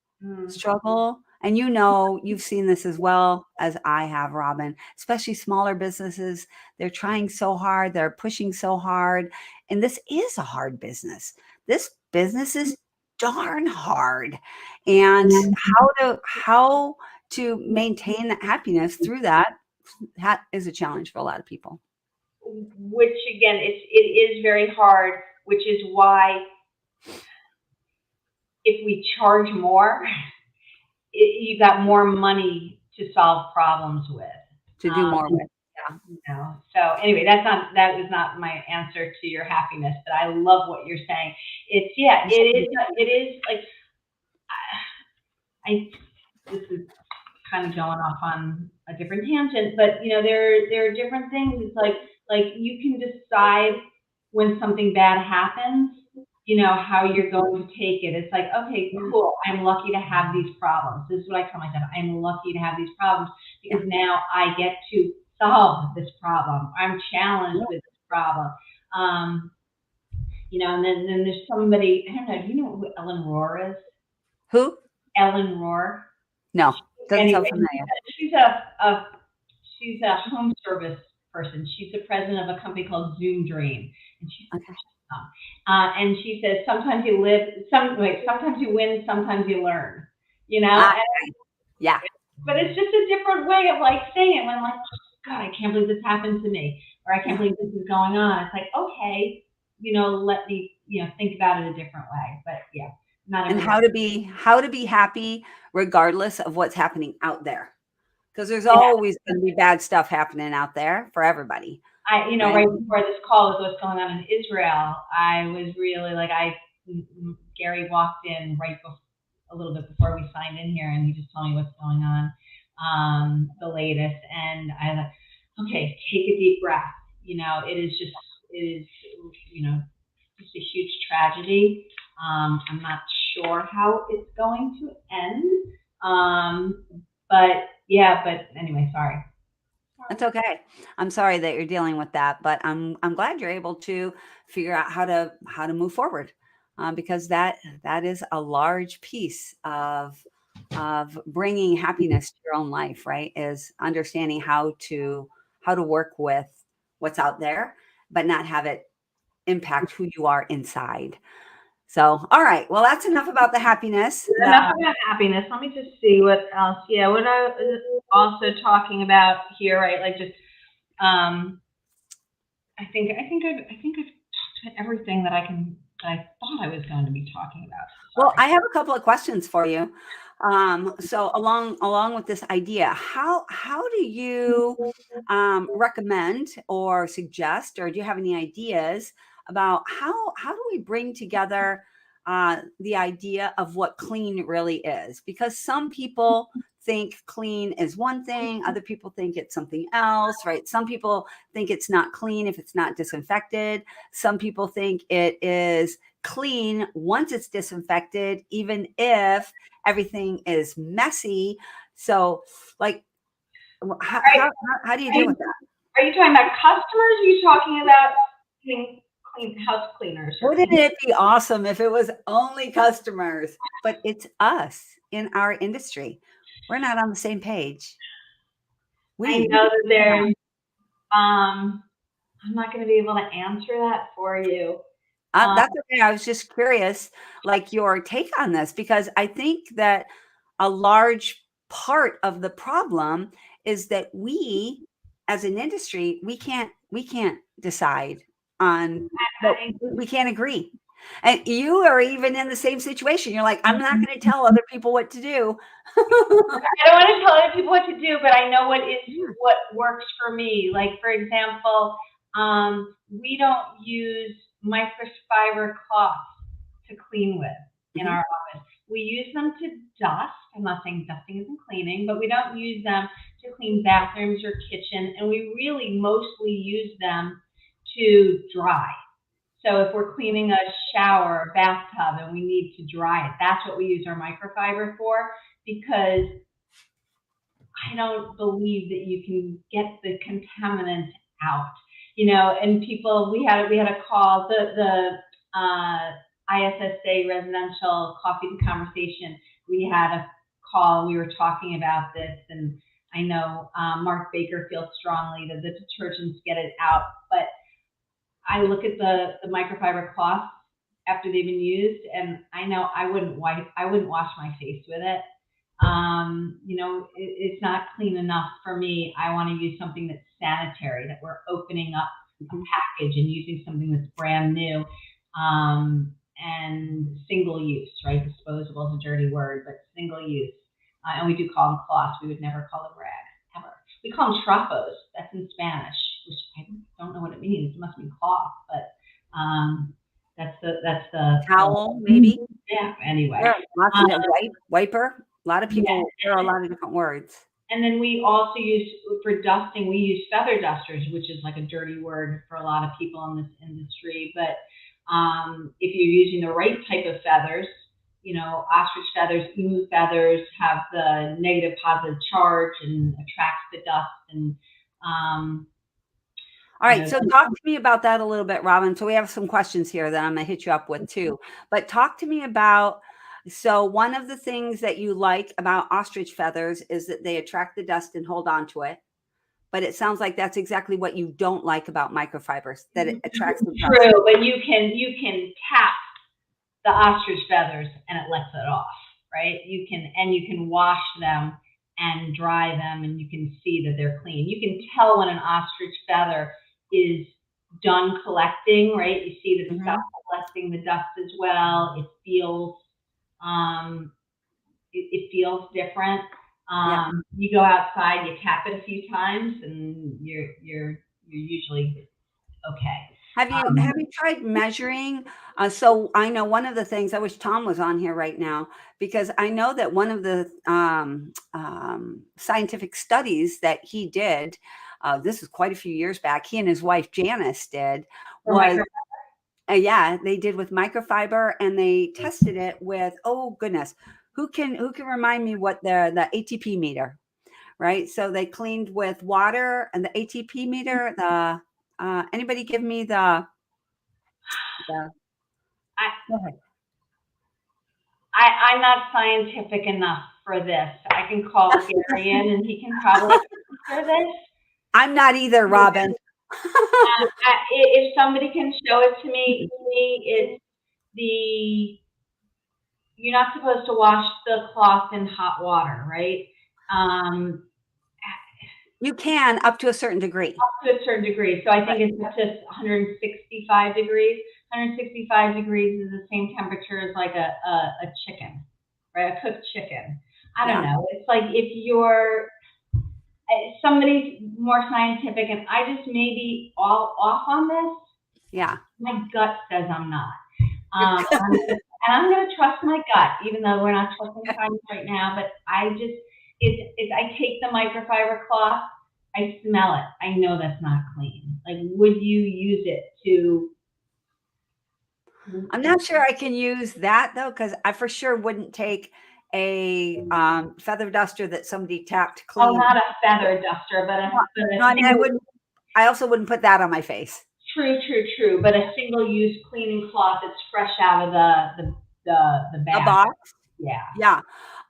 Speaker 2: And you've seen this as well as I have, Robin, especially smaller businesses. They're trying so hard. They're pushing so hard. And this is a hard business. This business is darn hard. And how to maintain that happiness through that is a challenge for a lot of people.
Speaker 1: Which again, it is very hard, which is why if we charge more, you got more money to solve problems with.
Speaker 2: To do more with. Yeah.
Speaker 1: You know, so anyway, that is not my answer to your happiness, but I love what you're saying. It's, yeah, it is like, this is kind of going off on a different tangent, but you know, there are different things. It's like you can decide when something bad happens, you know, how you're going to take it. It's like, okay, cool. I'm lucky to have these problems. This is what I tell myself. I'm lucky to have these problems because now I get to solve this problem. I'm challenged with this problem. You know, and then there's somebody, I don't know, do you know who Ellen Rohr is?
Speaker 2: Who?
Speaker 1: Ellen Rohr.
Speaker 2: No, doesn't
Speaker 1: Anyway,
Speaker 2: sound familiar.
Speaker 1: she's a home service person. She's the president of a company called Zoom Dream, and she's awesome. And she says sometimes you sometimes you win, sometimes you learn. You know,
Speaker 2: yeah.
Speaker 1: But it's just a different way of like saying it. When I'm like, God, I can't believe this happened to me, or I can't believe this is going on. It's like, okay, you know, let me, you know, think about it a different way. But yeah.
Speaker 2: And how to be happy regardless of what's happening out there, because there's always going to be bad stuff happening out there for everybody.
Speaker 1: You know, right before this call was what's going on in Israel. I was really like, Gary walked in a little bit before we signed in here, and he just told me what's going on, the latest, and I was like, okay, take a deep breath. You know, it is, you know, just a huge tragedy. I'm not sure how it's going to end. But anyway, sorry.
Speaker 2: That's okay. I'm sorry that you're dealing with that, but I'm glad you're able to figure out how to move forward, because that is a large piece of bringing happiness to your own life, right? Is understanding how to work with what's out there, but not have it impact who you are inside. So, all right. Well, that's enough about the happiness.
Speaker 1: Enough about happiness. Let me just see what else. Yeah, what I was also talking about here, right? Like just, I think I've talked about everything that I thought I was going to be talking about. Sorry.
Speaker 2: Well, I have a couple of questions for you. So along with this idea, how do you recommend or suggest, or do you have any ideas about how do we bring together the idea of what clean really is? Because some people think clean is one thing, other people think it's something else, right? Some people think it's not clean if it's not disinfected. Some people think it is clean once it's disinfected, even if everything is messy. So, like, how do you deal with that?
Speaker 1: Are you talking about customers? Or are you talking about clean house cleaners?
Speaker 2: Wouldn't it be awesome if it was only customers? But it's us in our industry. We're not on the same page.
Speaker 1: I know that there's. I'm not going to be able to answer that for you.
Speaker 2: That's okay. I was just curious, like your take on this, because I think that a large part of the problem is that we, as an industry, we can't decide on, we can't agree. And you are even in the same situation. You're like, I'm not going to tell other people what to do.
Speaker 1: I don't want to tell other people what to do, but I know what works for me. Like, for example, we don't use microfiber cloths to clean with in our office. We use them to dust. I'm not saying dusting isn't cleaning, but we don't use them to clean bathrooms or kitchen, and we really mostly use them to dry. So if we're cleaning a shower or bathtub and we need to dry it, that's what we use our microfiber for, because I don't believe that you can get the contaminants out, you know. And people, we had a call, the ISSA residential coffee and conversation. We had a call. We were talking about this, and I know Mark Baker feels strongly that the detergents get it out, but I look at the microfiber cloth after they've been used, and I know I wouldn't wash my face with it. It's not clean enough for me. I want to use something that's sanitary, that we're opening up a package and using something that's brand new, and single use, right? Disposable is a dirty word, but single use. And we do call them cloths. We would never call them rags, ever. We call them trapos. That's in Spanish, which I don't know what it means. It must mean cloth, but that's the
Speaker 2: Towel, maybe.
Speaker 1: yeah. Anyway,
Speaker 2: There are lots of wiper. A lot of people.
Speaker 1: yeah.
Speaker 2: There are a lot of different words.
Speaker 1: And then we also use, for dusting, we use feather dusters, which is like a dirty word for a lot of people in this industry. But if you're using the right type of feathers, ostrich feathers, emu feathers have the negative positive charge and attracts the dust. And
Speaker 2: all right, so talk to me about that a little bit, Robin. So we have some questions here that I'm going to hit you up with too. But talk to me about, so one of the things that you like about ostrich feathers is that they attract the dust and hold on to it. But it sounds like that's exactly what you don't like about microfibers, that it attracts the dust.
Speaker 1: True, but you can tap the ostrich feathers and it lets it off, right? You can wash them and dry them, and you can see that they're clean. You can tell when an ostrich feather is done collecting, right? You see that it's stopped collecting the dust as well. It feels it feels different. You go outside, you tap it a few times, and you're usually okay.
Speaker 2: Have you tried measuring? So I know one of the things, I wish Tom was on here right now, because I know that one of the scientific studies that he did, this is quite a few years back, he and his wife Janice did, was they did with microfiber, and they tested it with, oh goodness, who can remind me what the ATP meter, right? So they cleaned with water and the ATP meter, the anybody give me the
Speaker 1: I'm not scientific enough for this. I can call Gary in and he can probably answer this.
Speaker 2: I'm not either, Robin.
Speaker 1: If somebody can show it to me, it's you're not supposed to wash the cloth in hot water, right?
Speaker 2: You can, up to a certain degree.
Speaker 1: Up to a certain degree. So I think it's up to 165 degrees. 165 degrees is the same temperature as like a chicken, right? A cooked chicken. I don't know. It's like if somebody's more scientific and I just may be all off on this.
Speaker 2: Yeah.
Speaker 1: My gut says I'm not. And I'm going to trust my gut, even though we're not trusting science right now. But I take the microfiber cloth, I smell it. I know that's not clean. Like, would you use it to?
Speaker 2: I'm not sure I can use that though, because I for sure wouldn't take a feather duster that somebody tapped clean.
Speaker 1: Oh, not a feather duster, but
Speaker 2: I also wouldn't put that on my face.
Speaker 1: True. But a single-use cleaning cloth that's fresh out of the bag.
Speaker 2: Box.
Speaker 1: Yeah.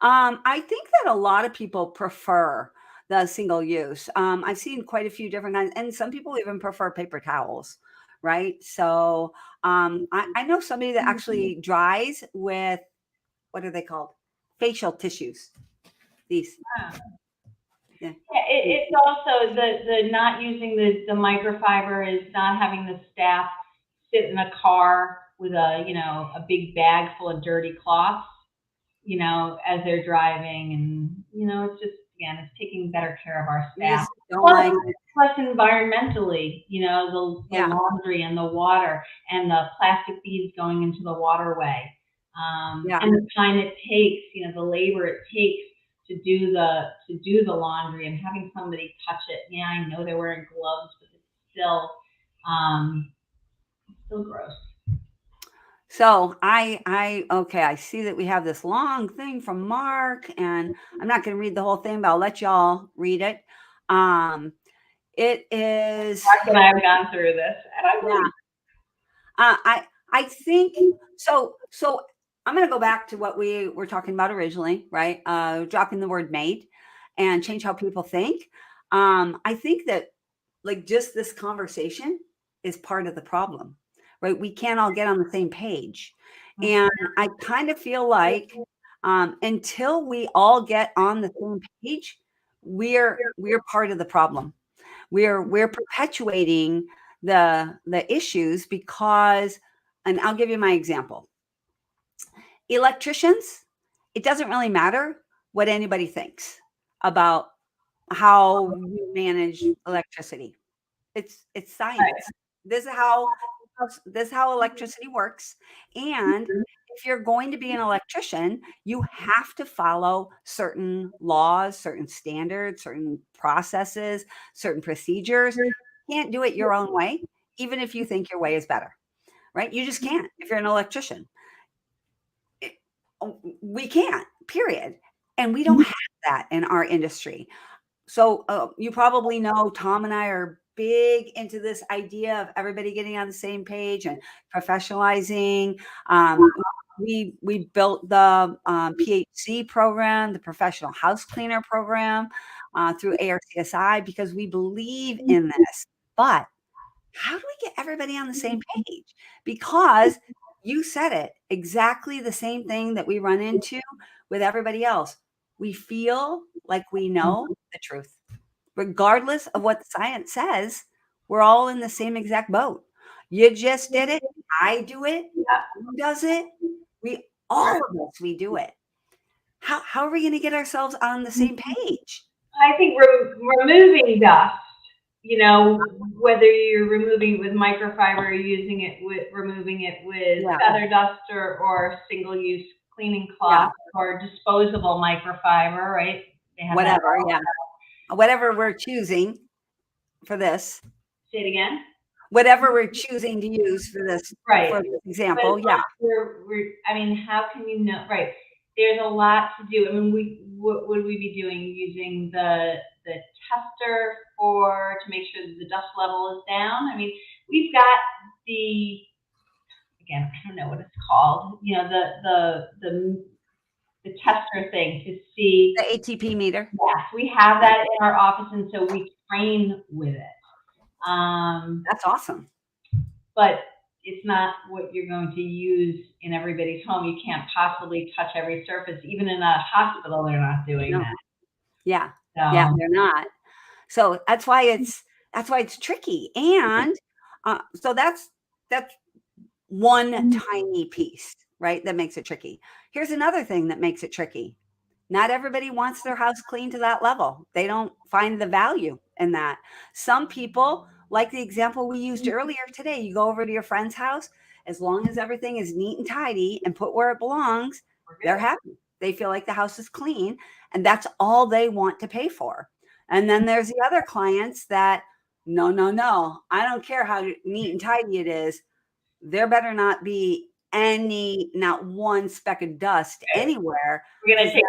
Speaker 2: I think that a lot of people prefer the single use. I've seen quite a few different kinds, and some people even prefer paper towels, right? So I know somebody that actually dries with, what are they called? Facial tissues. These.
Speaker 1: Yeah, it's also the not using the microfiber is not having the staff sit in a car with a big bag full of dirty cloths, as they're driving, and it's just, again, it's taking better care of our staff. Plus environmentally, the laundry and the water and the plastic beads going into the waterway, and the time it takes, the labor it takes to do the laundry, and having somebody touch it. Yeah, I know they're wearing gloves, but it's still gross.
Speaker 2: So I see that we have this long thing from Mark, and I'm not going to read the whole thing, but I'll let y'all read it. It is.
Speaker 1: Mark and I have gone through this, and
Speaker 2: I think so. So I'm going to go back to what we were talking about originally, right? Dropping the word "made" and change how people think. I think that, like, just this conversation is part of the problem, right? We can't all get on the same page. And I kind of feel like until we all get on the same page, we're part of the problem. We're perpetuating the issues because, and I'll give you my example. Electricians, it doesn't really matter what anybody thinks about how you manage electricity. It's science. This is how electricity works. And if you're going to be an electrician, you have to follow certain laws, certain standards, certain processes, certain procedures. You can't do it your own way, even if you think your way is better, right? You just can't if you're an electrician. We can't, period. And we don't have that in our industry. So you probably know Tom and I are big into this idea of everybody getting on the same page and professionalizing. We built the PHC program, the Professional House Cleaner program, through ARCSI because we believe in this. But how do we get everybody on the same page? Because you said it exactly the same thing that we run into with everybody else. We feel like we know the truth. Regardless of what the science says, we're all in the same exact boat. You just did it. I do it. Who does it? We all of us, we do it. How are we going to get ourselves on the same page?
Speaker 1: I think removing dust, whether you're removing it with microfiber or removing it with feather duster or single use cleaning cloth or disposable microfiber, right?
Speaker 2: They have whatever we're choosing for this.
Speaker 1: Say it again.
Speaker 2: Whatever we're choosing to use for this, for this example,
Speaker 1: I mean, how can you know? Right, there's a lot to do. I mean, what would we be doing? Using the tester to make sure that the dust level is down. I mean, we've got again, I don't know what it's called. The tester thing to see
Speaker 2: the ATP meter.
Speaker 1: Yes, we have that in our office, and so we train with it.
Speaker 2: That's awesome.
Speaker 1: But it's not what you're going to use in everybody's home. You can't possibly touch every surface. Even in a hospital, they're not doing that.
Speaker 2: Yeah, they're not. So that's why it's tricky. And so that's one tiny piece, right? That makes it tricky. Here's another thing that makes it tricky. Not everybody wants their house clean to that level. They don't find the value in that. Some people, like the example we used earlier today, you go over to your friend's house, as long as everything is neat and tidy and put where it belongs, they're happy. They feel like the house is clean, and that's all they want to pay for. And then there's the other clients that, no, I don't care how neat and tidy it is. There better not be not one speck of dust anywhere.
Speaker 1: We're going to take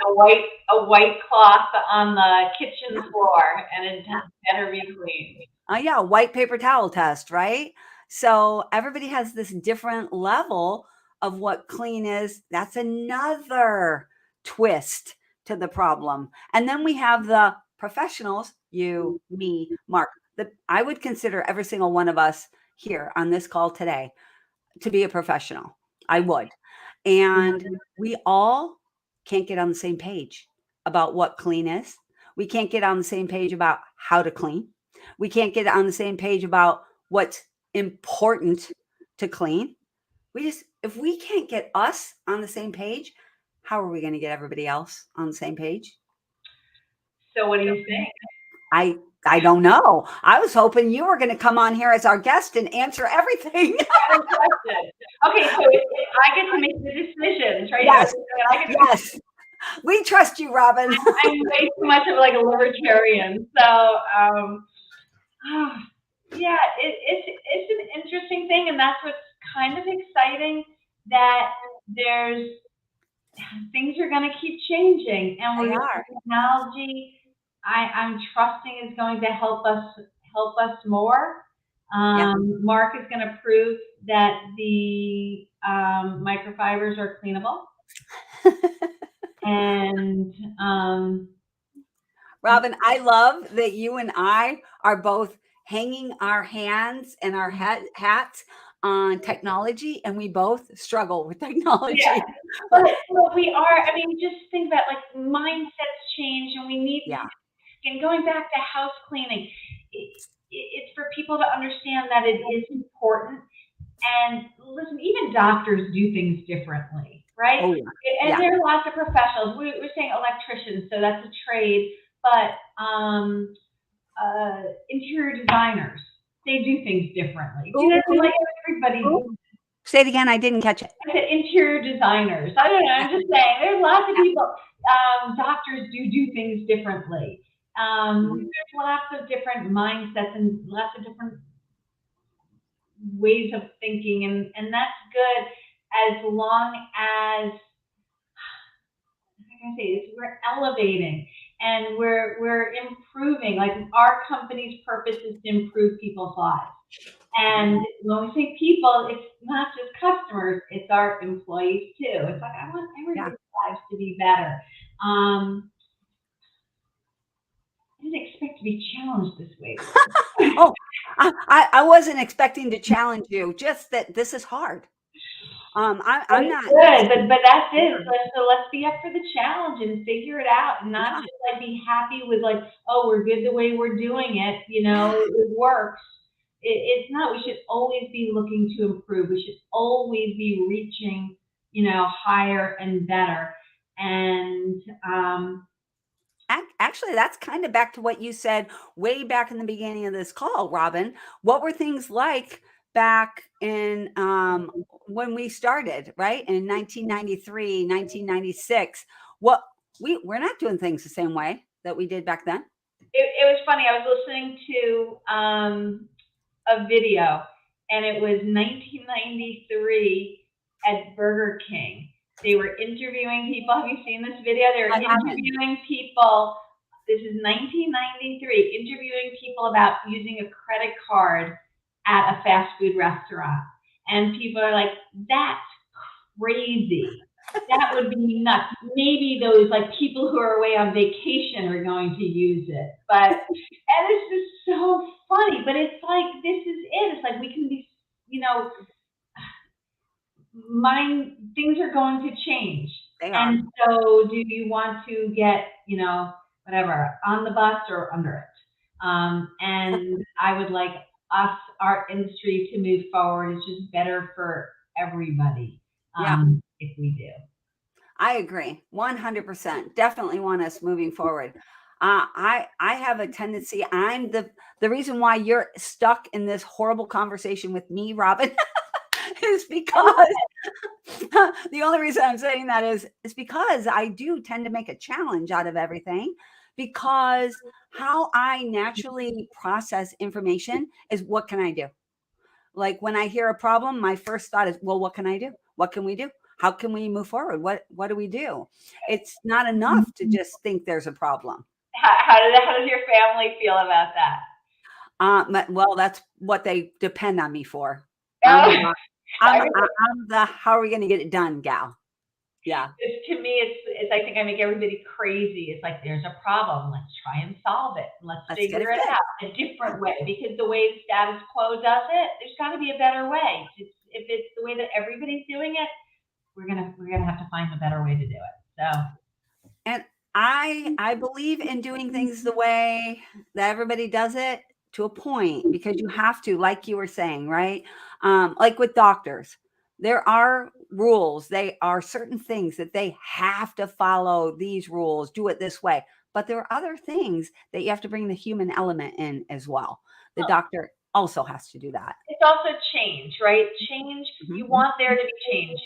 Speaker 1: a white cloth on the kitchen floor, and it better be clean.
Speaker 2: White paper towel test, right? So everybody has this different level of what clean is. That's another twist to the problem. And then we have the professionals, you, me, Mark. I would consider every single one of us here on this call today to be a professional. I would. And we all can't get on the same page about what clean is. We can't get on the same page about how to clean. We can't get on the same page about what's important to clean. If we can't get us on the same page, how are we going to get everybody else on the same page?
Speaker 1: So what do you think?
Speaker 2: I don't know. I was hoping you were going to come on here as our guest and answer everything.
Speaker 1: Okay, so I get to make the decisions, right?
Speaker 2: Yes. We trust you, Robin.
Speaker 1: I'm way too much of like a libertarian. So, it's an interesting thing, and that's what's kind of exciting, that things are going to keep changing, and technology, I'm trusting, is going to help us more. Mark is going to prove that the microfibers are cleanable. And
Speaker 2: Robin, I love that you and I are both hanging our hands and our hats on technology, and we both struggle with
Speaker 1: Yeah,
Speaker 2: technology.
Speaker 1: but we are. I mean, just think about like mindsets change, and we need.
Speaker 2: Yeah.
Speaker 1: And going back to house cleaning, it's for people to understand that it is important. And listen, even doctors do things differently, right?
Speaker 2: Oh, yeah.
Speaker 1: And
Speaker 2: Yeah.
Speaker 1: there are lots of professionals. We're saying electricians, so that's a trade, but interior designers, they do things differently. Do you know,
Speaker 2: Ooh,
Speaker 1: like everybody.
Speaker 2: ooh. Say it again. I didn't catch it.
Speaker 1: I said interior designers. I don't know. I'm just saying. There's lots of people. Doctors do things differently. There's lots of different mindsets and lots of different ways of thinking, and that's good as long as, like I say, we're elevating and we're improving. Like our company's purpose is to improve people's lives. And when we say people, it's not just customers, it's our employees too. It's like I want
Speaker 2: Yeah.
Speaker 1: everybody's lives to be better. I didn't expect to be challenged this way.
Speaker 2: Oh, I wasn't expecting to challenge you, just that this is hard. I'm not.
Speaker 1: Good, but that's
Speaker 2: Yeah.
Speaker 1: it. So let's be up for the challenge and figure it out, and not
Speaker 2: Yeah.
Speaker 1: just like be happy with like, oh, we're good the way we're doing it. You know, it works. It's not. We should always be looking to improve. We should always be reaching, higher and better. And
Speaker 2: Actually, that's kind of back to what you said way back in the beginning of this call, Robin. What were things like back in when we started, right? In 1993, 1996? What we're not doing things the same way that we did back then.
Speaker 1: it was funny. I was listening to a video, and it was 1993 at Burger King. They were interviewing people. Have you seen this video? They were
Speaker 2: I haven't.
Speaker 1: interviewing people. This is 1993, interviewing people about using a credit card at a fast food restaurant. And people are like, that's crazy. That would be nuts. Maybe those like people who are away on vacation are going to use it. And it's just so funny. But it's like this is it. It's like we can be, mind things are going to change.
Speaker 2: They are.
Speaker 1: And so do you want to get, whatever, on the bus or under it? And I would like us, our industry to move forward. It's just better for everybody
Speaker 2: Yeah.
Speaker 1: if we do.
Speaker 2: I agree, 100%. Definitely want us moving forward. I have a tendency. I'm the reason why you're stuck in this horrible conversation with me, Robin, is because the only reason I'm saying that is because I do tend to make a challenge out of everything, because how I naturally process information is, what can I do? Like when I hear a problem, my first thought is, well, what can I do? What can we do? How can we move forward? What do we do? It's not enough to just think there's a problem.
Speaker 1: How does your family feel about that?
Speaker 2: Well, that's what they depend on me for. I'm
Speaker 1: Oh,
Speaker 2: the I'm the how are we going to get it done, gal? Yeah,
Speaker 1: to me, it's. I think I make everybody crazy. It's like there's a problem. Let's try and solve it. Let's
Speaker 2: let's get
Speaker 1: figure
Speaker 2: it
Speaker 1: it
Speaker 2: fixed.
Speaker 1: out a different way. Because the way the status quo does it, there's got to be a better way. If it's the way that everybody's doing it, we're gonna have to find a better way to do it. So
Speaker 2: And I believe in doing things the way that everybody does it, to a point, because you have to, like you were saying, right? Like with doctors, there are rules. They are certain things that they have to follow these rules, do it this way. But there are other things that you have to bring the human element in as well. The doctor also has to do that.
Speaker 1: it's also change, right? Change. You
Speaker 2: Mhm.
Speaker 1: want there to be change.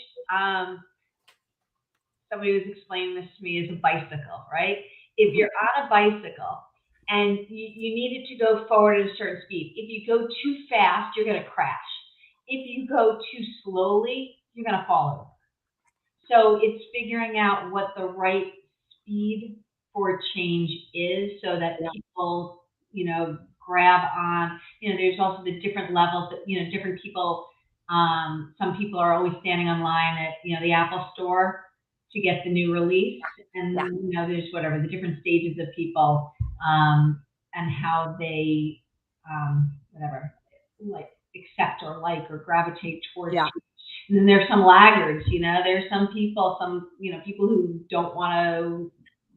Speaker 1: Somebody was explaining this to me as a bicycle, right? If
Speaker 2: Mhm.
Speaker 1: you're on a bicycle and you need it to go forward at a certain speed, if you go too fast, you're going to crash. If you go too slowly, you're going to fall over. So it's figuring out what the right speed for change is so that
Speaker 2: Yeah,
Speaker 1: people, grab on. There's also the different levels that, different people, some people are always standing on line at, the Apple store to get the new release.
Speaker 2: yeah,
Speaker 1: And, there's whatever, the different stages of people and how they, whatever, like accept or like or gravitate towards
Speaker 2: Yeah.
Speaker 1: you. And then there's some laggards, there's some people, people who don't want to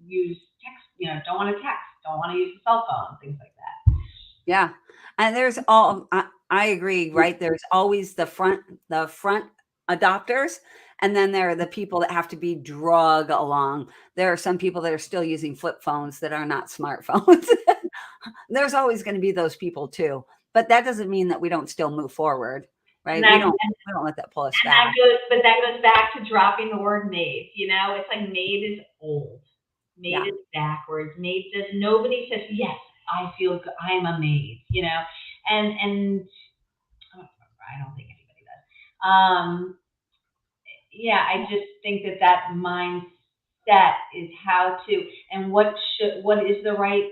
Speaker 1: use text, don't want to text, don't want to use a cell phone, things like that.
Speaker 2: Yeah. And there's I agree, right? There's always the front adopters. And then there are the people that have to be drug along. There are some people that are still using flip phones that are not smartphones. There's always going to be those people too. But that doesn't mean that we don't still move forward,
Speaker 1: And
Speaker 2: right?
Speaker 1: that,
Speaker 2: We don't let that pull us
Speaker 1: and
Speaker 2: back.
Speaker 1: that goes back to dropping the word maid. It's like maid is old. Maid
Speaker 2: Yeah.
Speaker 1: is backwards. Maid says, nobody says, yes, I feel good. I'm a maid, and I don't think anybody does. Yeah, I just think that mindset is how to, and what is the right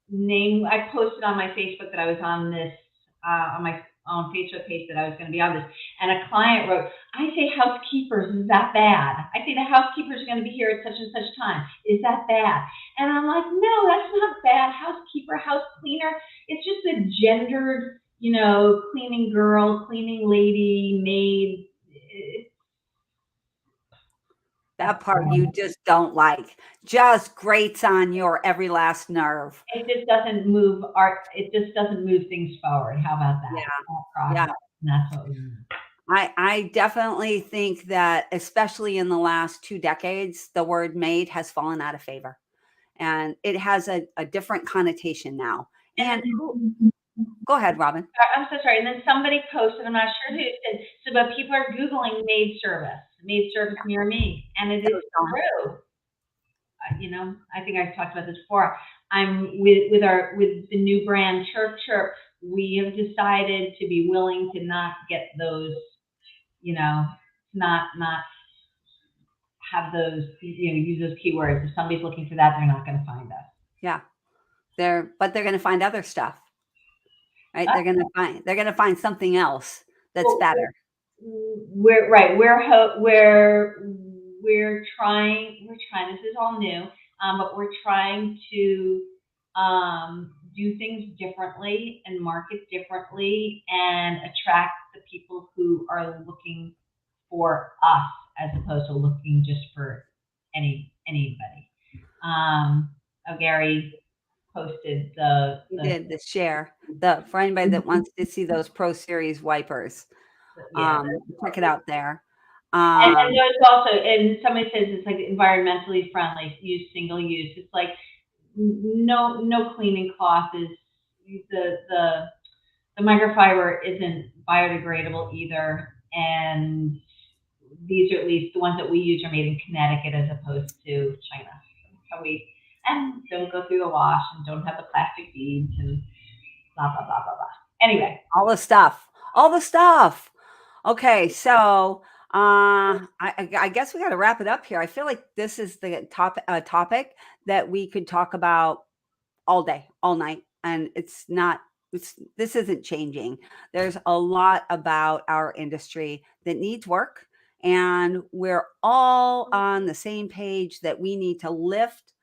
Speaker 1: name. I posted on my Facebook that I was on this, on my own Facebook page that I was going to be on this, and a client wrote, I say housekeepers, is that bad? I say the housekeepers are going to be here at such and such time. Is that bad? And I'm like, no, that's not bad. Housekeeper, house cleaner, it's just a gendered, cleaning girl, cleaning lady, maid.
Speaker 2: That part you just don't like. Just grates on your every last nerve.
Speaker 1: It just doesn't move things forward. How about that?
Speaker 2: Yeah. Yeah.
Speaker 1: And that's what we need.
Speaker 2: I definitely think that, especially in the last 2 decades, the word maid has fallen out of favor. And it has a different connotation now. And go ahead, Robin.
Speaker 1: I'm so sorry. And then somebody posted, I'm not sure who, said, so but people are Googling maid service near me. And it is true. I think I've talked about this before. I'm with the new brand ChirpChirp. We have decided to be willing to not get those, not have those, use those keywords. If somebody's looking for that, they're not going to find us.
Speaker 2: Yeah, but they're going to find other stuff, right? They're going to find something else that's better.
Speaker 1: We're trying. This is all new, but we're trying to do things differently and market differently and attract the people who are looking for us as opposed to looking just for anybody. Gary posted
Speaker 2: the share for anybody that wants to see those Pro Series wipers. Check it out there.
Speaker 1: And there's also, and somebody says it's like environmentally friendly, use single use. It's like no cleaning cloth is the microfiber isn't biodegradable either, and these are, at least the ones that we use, are made in Connecticut as opposed to China. So and don't go through the wash and don't have the plastic beads and blah blah blah blah blah. Anyway,
Speaker 2: all the stuff. Okay, so I guess we got to wrap it up here. I feel like this is the topic that we could talk about all day, all night, and this isn't changing. There's a lot about our industry that needs work, and we're all on the same page that we need to lift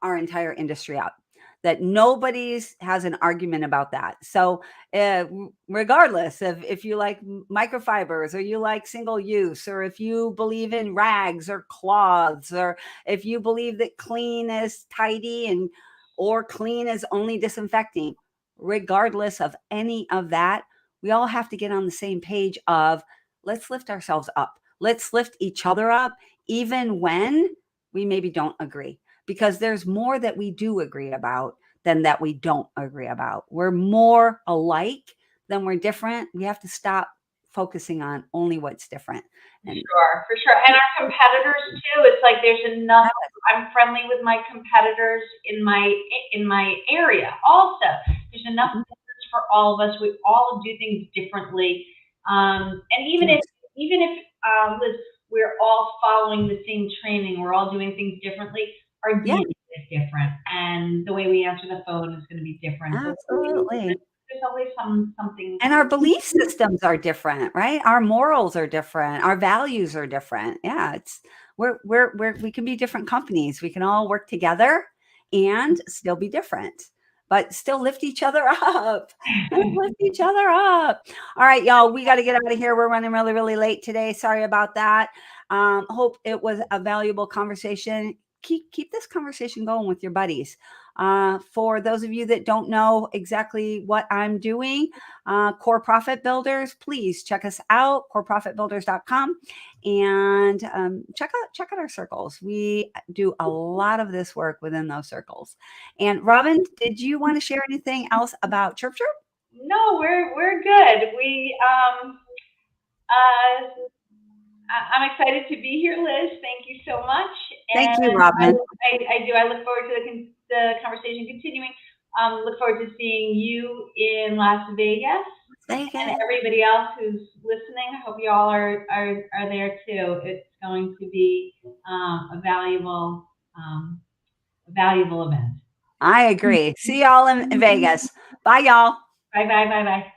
Speaker 2: our entire industry up. That nobody's has an argument about that. So regardless of if you like microfibers or you like single use, or if you believe in rags or cloths, or if you believe that clean is tidy or clean is only disinfecting, regardless of any of that, we all have to get on the same page of let's lift ourselves up. Let's lift each other up, even when we maybe don't agree. Because there's more that we do agree about than that we don't agree about. We're more alike than we're different. We have to stop focusing on only what's different.
Speaker 1: For sure. And our competitors too. It's like there's enough. I'm friendly with my competitors in my area. Also, there's enough for all of us. We all do things differently. And even if Liz, we're all following the same training, we're all doing things differently. Our DNA is different, and the way we answer the phone is going to be different.
Speaker 2: Absolutely.
Speaker 1: There's always something.
Speaker 2: And our belief systems are different, right? Our morals are different. Our values are different. Yeah, we can be different companies. We can all work together and still be different. but still lift each other up. Lift each other up. All right, y'all, we got to get out of here. We're running really, really late today. Sorry about that. Hope it was a valuable conversation. Keep this conversation going with your buddies. For those of you that don't know exactly what I'm doing, Core Profit Builders, please check us out, coreprofitbuilders.com, and check out our circles. We do a lot of this work within those circles. And Robin, did you want to share anything else about ChirpChirp?
Speaker 1: No, we're good. I'm excited to be here, Liz. Thank you so much.
Speaker 2: Thank you,
Speaker 1: And
Speaker 2: Robin.
Speaker 1: I look forward to the conversation continuing. Look forward to seeing you in Las Vegas. And everybody else who's listening, I hope you all are there too. It's going to be a valuable event.
Speaker 2: I agree. See y'all in Vegas. Bye, y'all.
Speaker 1: Bye.